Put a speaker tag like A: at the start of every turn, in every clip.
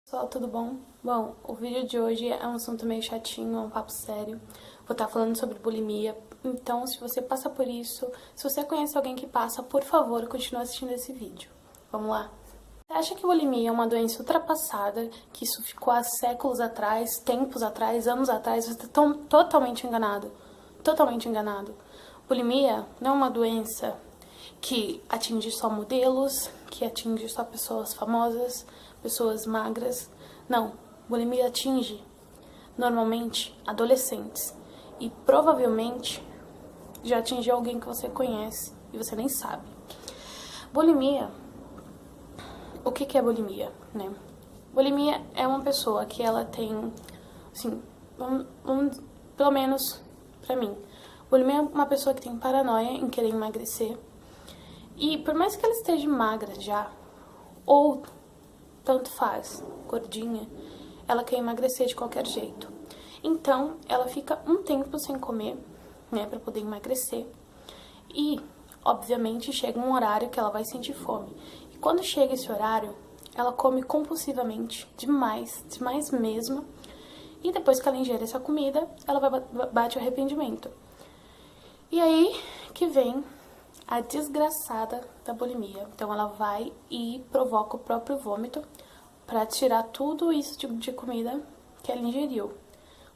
A: Pessoal, tudo bom? Bom, o vídeo de hoje é um assunto meio chatinho, é um papo sério. Vou estar falando sobre bulimia, então se você passa por isso, se você conhece alguém que passa, por favor, continue assistindo esse vídeo. Vamos lá? Você acha que bulimia é uma doença ultrapassada, que isso ficou há séculos atrás, tempos atrás, anos atrás? Você está totalmente enganado. Totalmente enganado. Bulimia não é uma doença que atinge só modelos, que atinge só pessoas famosas, pessoas magras. Não, bulimia atinge normalmente adolescentes e provavelmente já atingiu alguém que você conhece e você nem sabe. Bulimia, o que é bulimia, né? Bulimia é uma pessoa que ela tem, assim, pelo menos pra mim, bulimia é uma pessoa que tem paranoia em querer emagrecer. E por mais que ela esteja magra já, ou tanto faz, gordinha, ela quer emagrecer de qualquer jeito. Então, ela fica um tempo sem comer, né, pra poder emagrecer. E, obviamente, chega um horário que ela vai sentir fome. E quando chega esse horário, ela come compulsivamente, demais mesmo. E depois que ela ingere essa comida, ela bate o arrependimento. E aí que vem a desgraçada da bulimia. Então ela vai e provoca o próprio vômito pra tirar tudo isso de comida que ela ingeriu.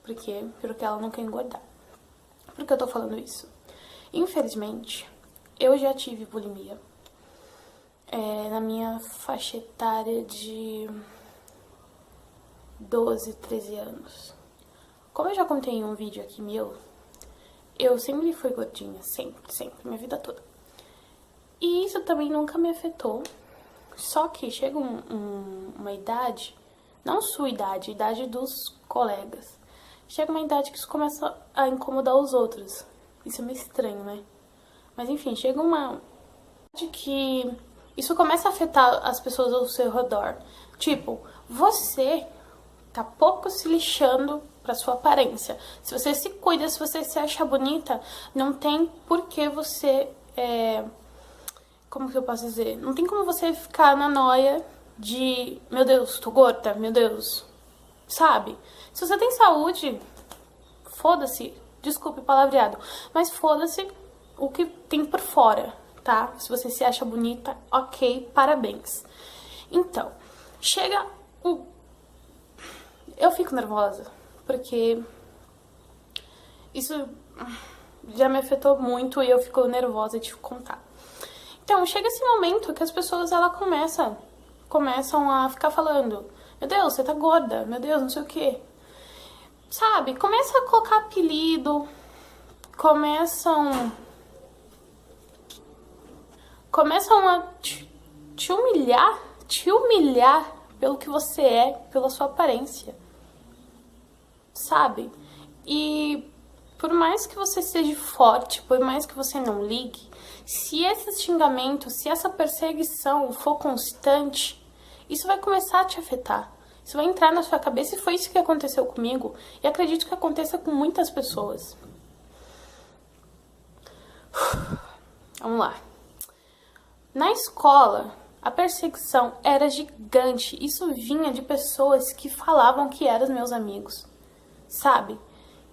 A: Porque ela não quer engordar. Por que eu tô falando isso? Infelizmente, eu já tive bulimia. Na minha faixa etária de 12, 13 anos. Como eu já contei em um vídeo aqui meu, eu sempre fui gordinha, sempre, minha vida toda. E isso também nunca me afetou. Só que chega uma idade, não sua idade, a idade dos colegas. Chega uma idade que isso começa a incomodar os outros. Isso é meio estranho, né? Mas enfim, chega uma idade que isso começa a afetar as pessoas ao seu redor. Tipo, você tá pouco se lixando pra sua aparência. Se você se cuida, se você se acha bonita, não tem por que você como que eu posso dizer? Não tem como você ficar na noia de, meu Deus, tô gorda, meu Deus, sabe? Se você tem saúde, foda-se, desculpe o palavreado, mas foda-se o que tem por fora, tá? Se você se acha bonita, ok, parabéns. Então, chega o... Eu fico nervosa, porque isso já me afetou muito e eu fico nervosa de contar. Então, chega esse momento que as pessoas, começam a ficar falando, meu Deus, você tá gorda, meu Deus, não sei o quê. Sabe? Começa a colocar apelido, começam a te humilhar pelo que você é, pela sua aparência. Sabe? E por mais que você seja forte, por mais que você não ligue, se esse xingamento, se essa perseguição for constante, isso vai começar a te afetar. Isso vai entrar na sua cabeça e foi isso que aconteceu comigo. E acredito que aconteça com muitas pessoas. Vamos lá. Na escola, a perseguição era gigante. Isso vinha de pessoas que falavam que eram meus amigos. Sabe?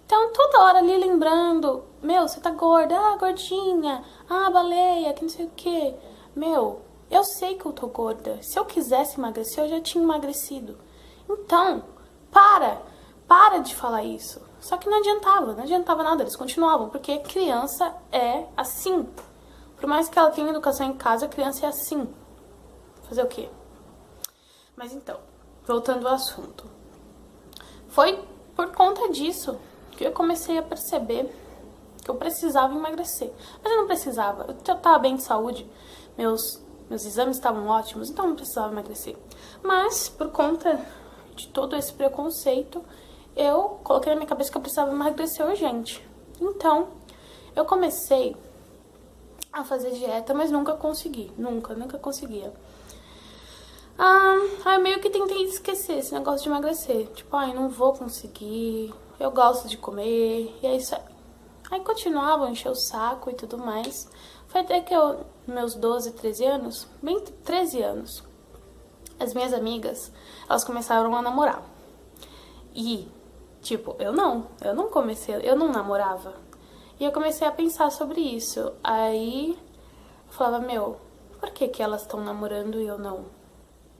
A: Então, toda hora ali lembrando, meu, você tá gorda, ah, gordinha, ah, baleia, que não sei o que. Meu, eu sei que eu tô gorda. Se eu quisesse emagrecer, eu já tinha emagrecido. Então, para de falar isso. Só que não adiantava nada, eles continuavam, porque criança é assim. Por mais que ela tenha educação em casa, a criança é assim. Fazer o quê? Mas então, voltando ao assunto. Foi por conta disso que eu comecei a perceber que eu precisava emagrecer. Mas eu não precisava, eu já estava bem de saúde, meus exames estavam ótimos, então eu não precisava emagrecer. Mas, por conta de todo esse preconceito, eu coloquei na minha cabeça que eu precisava emagrecer urgente. Então, eu comecei a fazer dieta, mas nunca consegui, nunca conseguia. Eu meio que tentei esquecer esse negócio de emagrecer. Tipo, não vou conseguir, eu gosto de comer, e é isso aí. Aí continuava a encher o saco e tudo mais. Foi até que eu, meus 12, 13 anos, bem 13 anos, as minhas amigas, elas começaram a namorar. E, tipo, eu não namorava. E eu comecei a pensar sobre isso. Aí, eu falava, meu, por que que elas estão namorando e eu não?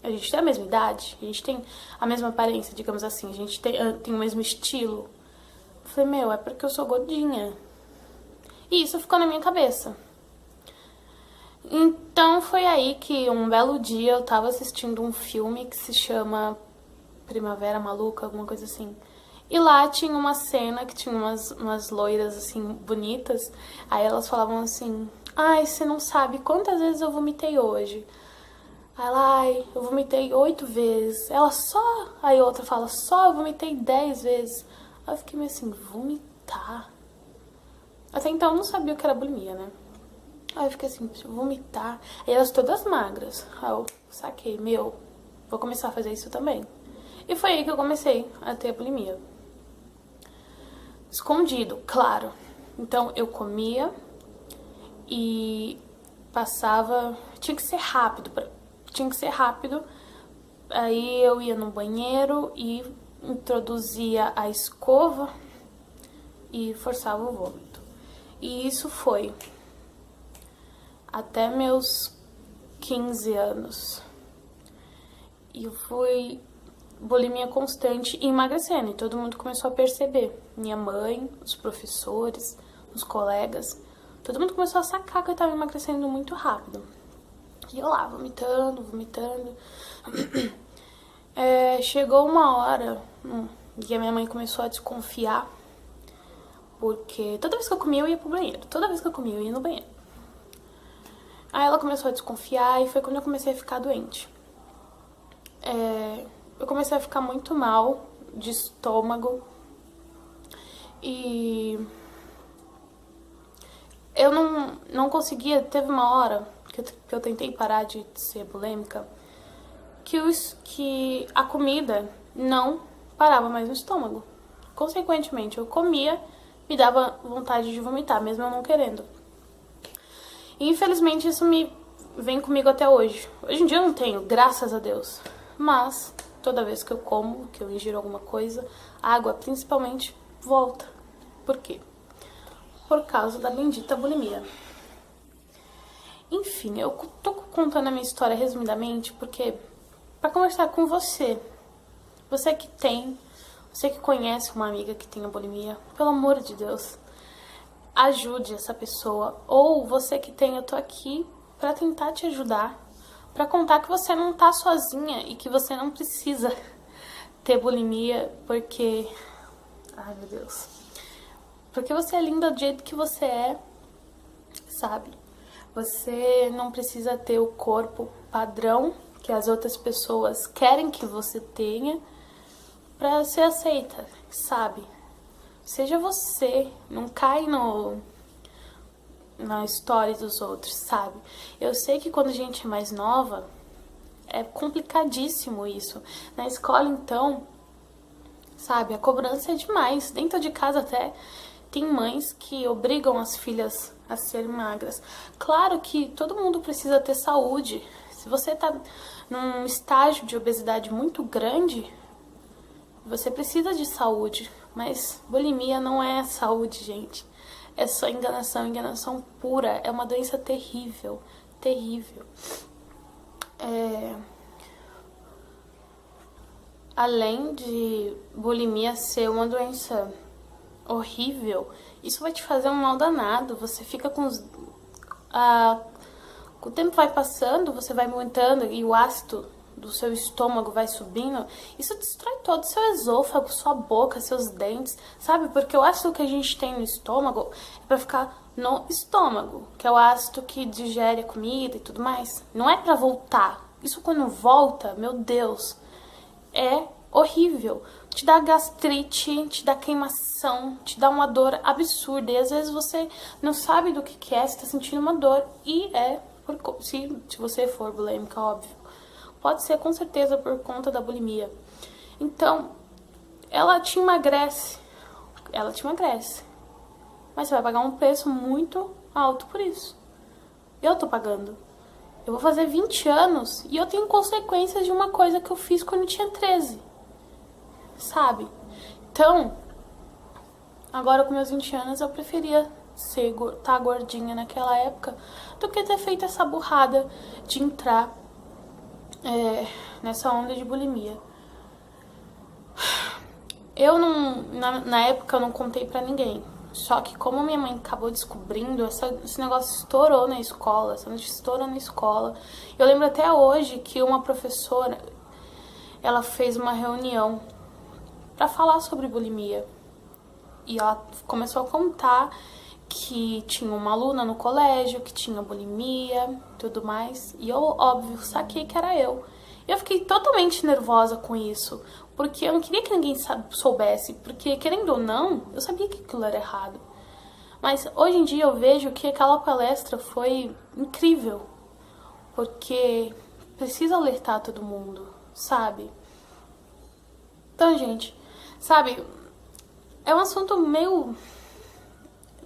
A: A gente tem a mesma idade, a gente tem a mesma aparência, digamos assim, a gente tem o mesmo estilo. Eu falei, meu, é porque eu sou gordinha. E isso ficou na minha cabeça. Então foi aí que um belo dia eu tava assistindo um filme que se chama Primavera Maluca, alguma coisa assim. E lá tinha uma cena que tinha umas loiras assim bonitas. Aí elas falavam assim: ai, você não sabe quantas vezes eu vomitei hoje. Aí ela, ai, eu vomitei 8 vezes. Ela só. Aí outra fala: só eu vomitei 10 vezes. Aí eu fiquei meio assim: vomitar? Até então eu não sabia o que era bulimia, né? Aí eu fiquei assim: vomitar. Aí elas todas magras. Aí eu saquei: meu, vou começar a fazer isso também. E foi aí que eu comecei a ter bulimia. Escondido, claro. Então eu comia e passava. Tinha que ser rápido. Tinha que ser rápido. Aí eu ia no banheiro e introduzia a escova e forçava o vômito. E isso foi até meus 15 anos. E eu fui bulimia constante e emagrecendo. E todo mundo começou a perceber. Minha mãe, os professores, os colegas. Todo mundo começou a sacar que eu tava emagrecendo muito rápido. E eu lá, vomitando. Chegou uma hora que a minha mãe começou a desconfiar. Porque toda vez que eu comia, eu ia pro banheiro. Toda vez que eu comia, eu ia no banheiro. Aí ela começou a desconfiar e foi quando eu comecei a ficar doente. Eu comecei a ficar muito mal de estômago. E eu não conseguia. Teve uma hora que eu tentei parar de ser bulêmica, que a comida não parava mais no estômago. Consequentemente, eu comia, me dava vontade de vomitar, mesmo eu não querendo. E infelizmente isso me vem comigo até hoje. Hoje em dia eu não tenho, graças a Deus. Mas toda vez que eu como, que eu ingiro alguma coisa, água principalmente, volta. Por quê? Por causa da bendita bulimia. Enfim, eu tô contando a minha história resumidamente porque para conversar com você, você que conhece uma amiga que tem a bulimia, pelo amor de Deus, ajude essa pessoa. Ou você que tem, eu tô aqui pra tentar te ajudar, pra contar que você não tá sozinha e que você não precisa ter bulimia porque... ai, meu Deus. Porque você é linda do jeito que você é, sabe? Você não precisa ter o corpo padrão que as outras pessoas querem que você tenha pra ser aceita, sabe? Seja você, não cai na história dos outros, sabe? Eu sei que quando a gente é mais nova, é complicadíssimo isso. Na escola, então, sabe, a cobrança é demais. Dentro de casa até tem mães que obrigam as filhas a serem magras. Claro que todo mundo precisa ter saúde. Se você tá num estágio de obesidade muito grande, você precisa de saúde. Mas bulimia não é saúde, gente. É só enganação pura. É uma doença terrível, terrível. Além de bulimia ser uma doença horrível, isso vai te fazer um mal danado. Você fica com o tempo vai passando, você vai aumentando e o ácido do seu estômago vai subindo. Isso destrói todo o seu esôfago, sua boca, seus dentes, sabe? Porque o ácido que a gente tem no estômago é pra ficar no estômago, que é o ácido que digere a comida e tudo mais. Não é pra voltar. Isso quando volta, meu Deus, é horrível. Te dá gastrite, te dá queimação, te dá uma dor absurda. E às vezes você não sabe do que é, você tá sentindo uma dor. E se você for bulêmica, óbvio, pode ser com certeza por conta da bulimia. Então, ela te emagrece. Mas você vai pagar um preço muito alto por isso. Eu tô pagando. Eu vou fazer 20 anos e eu tenho consequências de uma coisa que eu fiz quando eu tinha 13, sabe? Então, agora com meus 20 anos eu preferia tá gordinha naquela época do que ter feito essa burrada de entrar nessa onda de bulimia. Eu não, na época eu não contei pra ninguém. Só que como minha mãe acabou descobrindo, esse negócio estourou na escola, essa notícia estourou na escola. Eu lembro até hoje que uma professora, ela fez uma reunião pra falar sobre bulimia. E ela começou a contar que tinha uma aluna no colégio, que tinha bulimia, tudo mais. E eu, óbvio, saquei que era eu. Eu fiquei totalmente nervosa com isso, porque eu não queria que ninguém soubesse, porque, querendo ou não, eu sabia que aquilo era errado. Mas hoje em dia eu vejo que aquela palestra foi incrível, porque precisa alertar todo mundo, sabe? Então, gente, sabe, é um assunto meio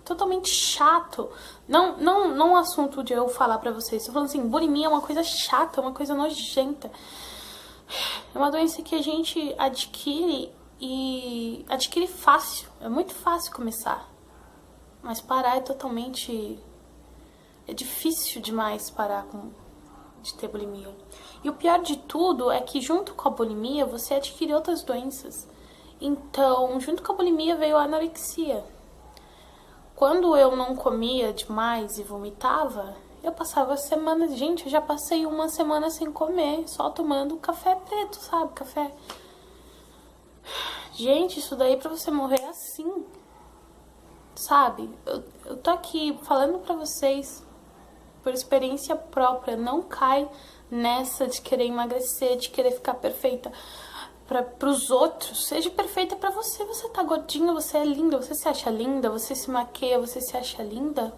A: totalmente chato. Não um assunto de eu falar pra vocês. Tô falando assim, bulimia é uma coisa chata, é uma coisa nojenta. É uma doença que a gente adquire e adquire fácil. É muito fácil começar. Mas parar é totalmente... É difícil demais parar de ter bulimia. E o pior de tudo é que junto com a bulimia você adquire outras doenças. Então, junto com a bulimia veio a anorexia. Quando eu não comia demais e vomitava, eu passava semanas... Gente, eu já passei uma semana sem comer, só tomando café preto, sabe? Café... Gente, isso daí pra você morrer assim, sabe? Eu tô aqui falando pra vocês, por experiência própria, não cai nessa de querer emagrecer, de querer ficar perfeita pros outros. Seja perfeita pra você. Você tá gordinha, você é linda, você se acha linda, você se maquia, você se acha linda.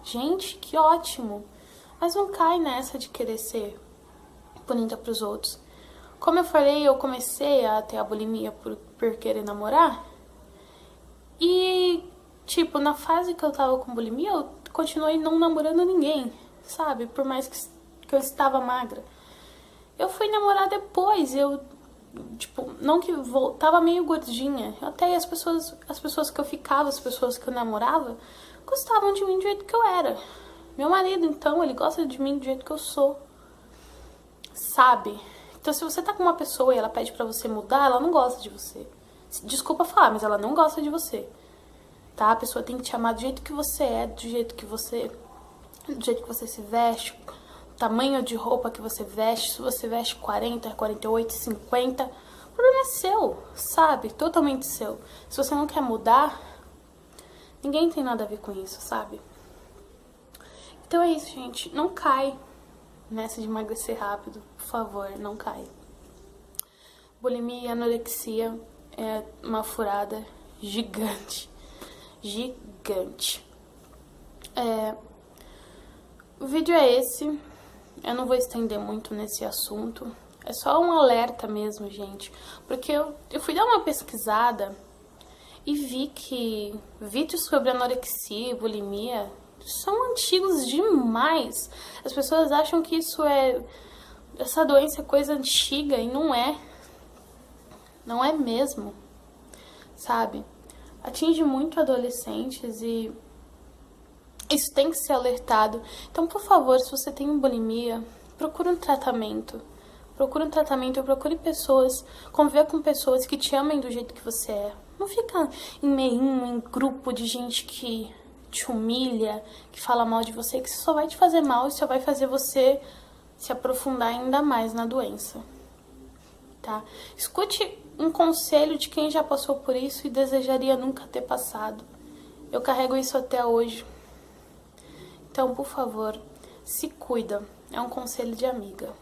A: Gente, que ótimo. Mas não cai nessa de querer ser bonita pros outros. Como eu falei, eu comecei a ter a bulimia por querer namorar. E, tipo, na fase que eu tava com bulimia, eu continuei não namorando ninguém, sabe? Por mais que eu estava magra. Eu fui namorar depois, tipo, não que tava meio gordinha. Até as pessoas que eu ficava, as pessoas que eu namorava, gostavam de mim do jeito que eu era. Meu marido, então, ele gosta de mim do jeito que eu sou. Sabe? Então, se você tá com uma pessoa e ela pede pra você mudar, ela não gosta de você. Desculpa falar, mas ela não gosta de você. Tá? A pessoa tem que te amar do jeito que você é, do jeito que você se veste, tamanho de roupa que você veste, se você veste 40, 48, 50, o problema é seu, sabe? Totalmente seu. Se você não quer mudar, ninguém tem nada a ver com isso, sabe? Então é isso, gente. Não cai nessa de emagrecer rápido, por favor, não cai. Bulimia e anorexia é uma furada gigante. Gigante. O vídeo é esse. Eu não vou estender muito nesse assunto. É só um alerta mesmo, gente. Porque eu fui dar uma pesquisada e vi que vídeos sobre anorexia e bulimia são antigos demais. As pessoas acham que essa doença é coisa antiga e não é. Não é mesmo, sabe? Atinge muito adolescentes e isso tem que ser alertado. Então, por favor, se você tem bulimia, procure um tratamento. Procure um tratamento, procure pessoas, conviver com pessoas que te amem do jeito que você é. Não fica em grupo de gente que te humilha, que fala mal de você, que isso só vai te fazer mal e só vai fazer você se aprofundar ainda mais na doença. Tá? Escute um conselho de quem já passou por isso e desejaria nunca ter passado. Eu carrego isso até hoje. Então, por favor, se cuida. É um conselho de amiga.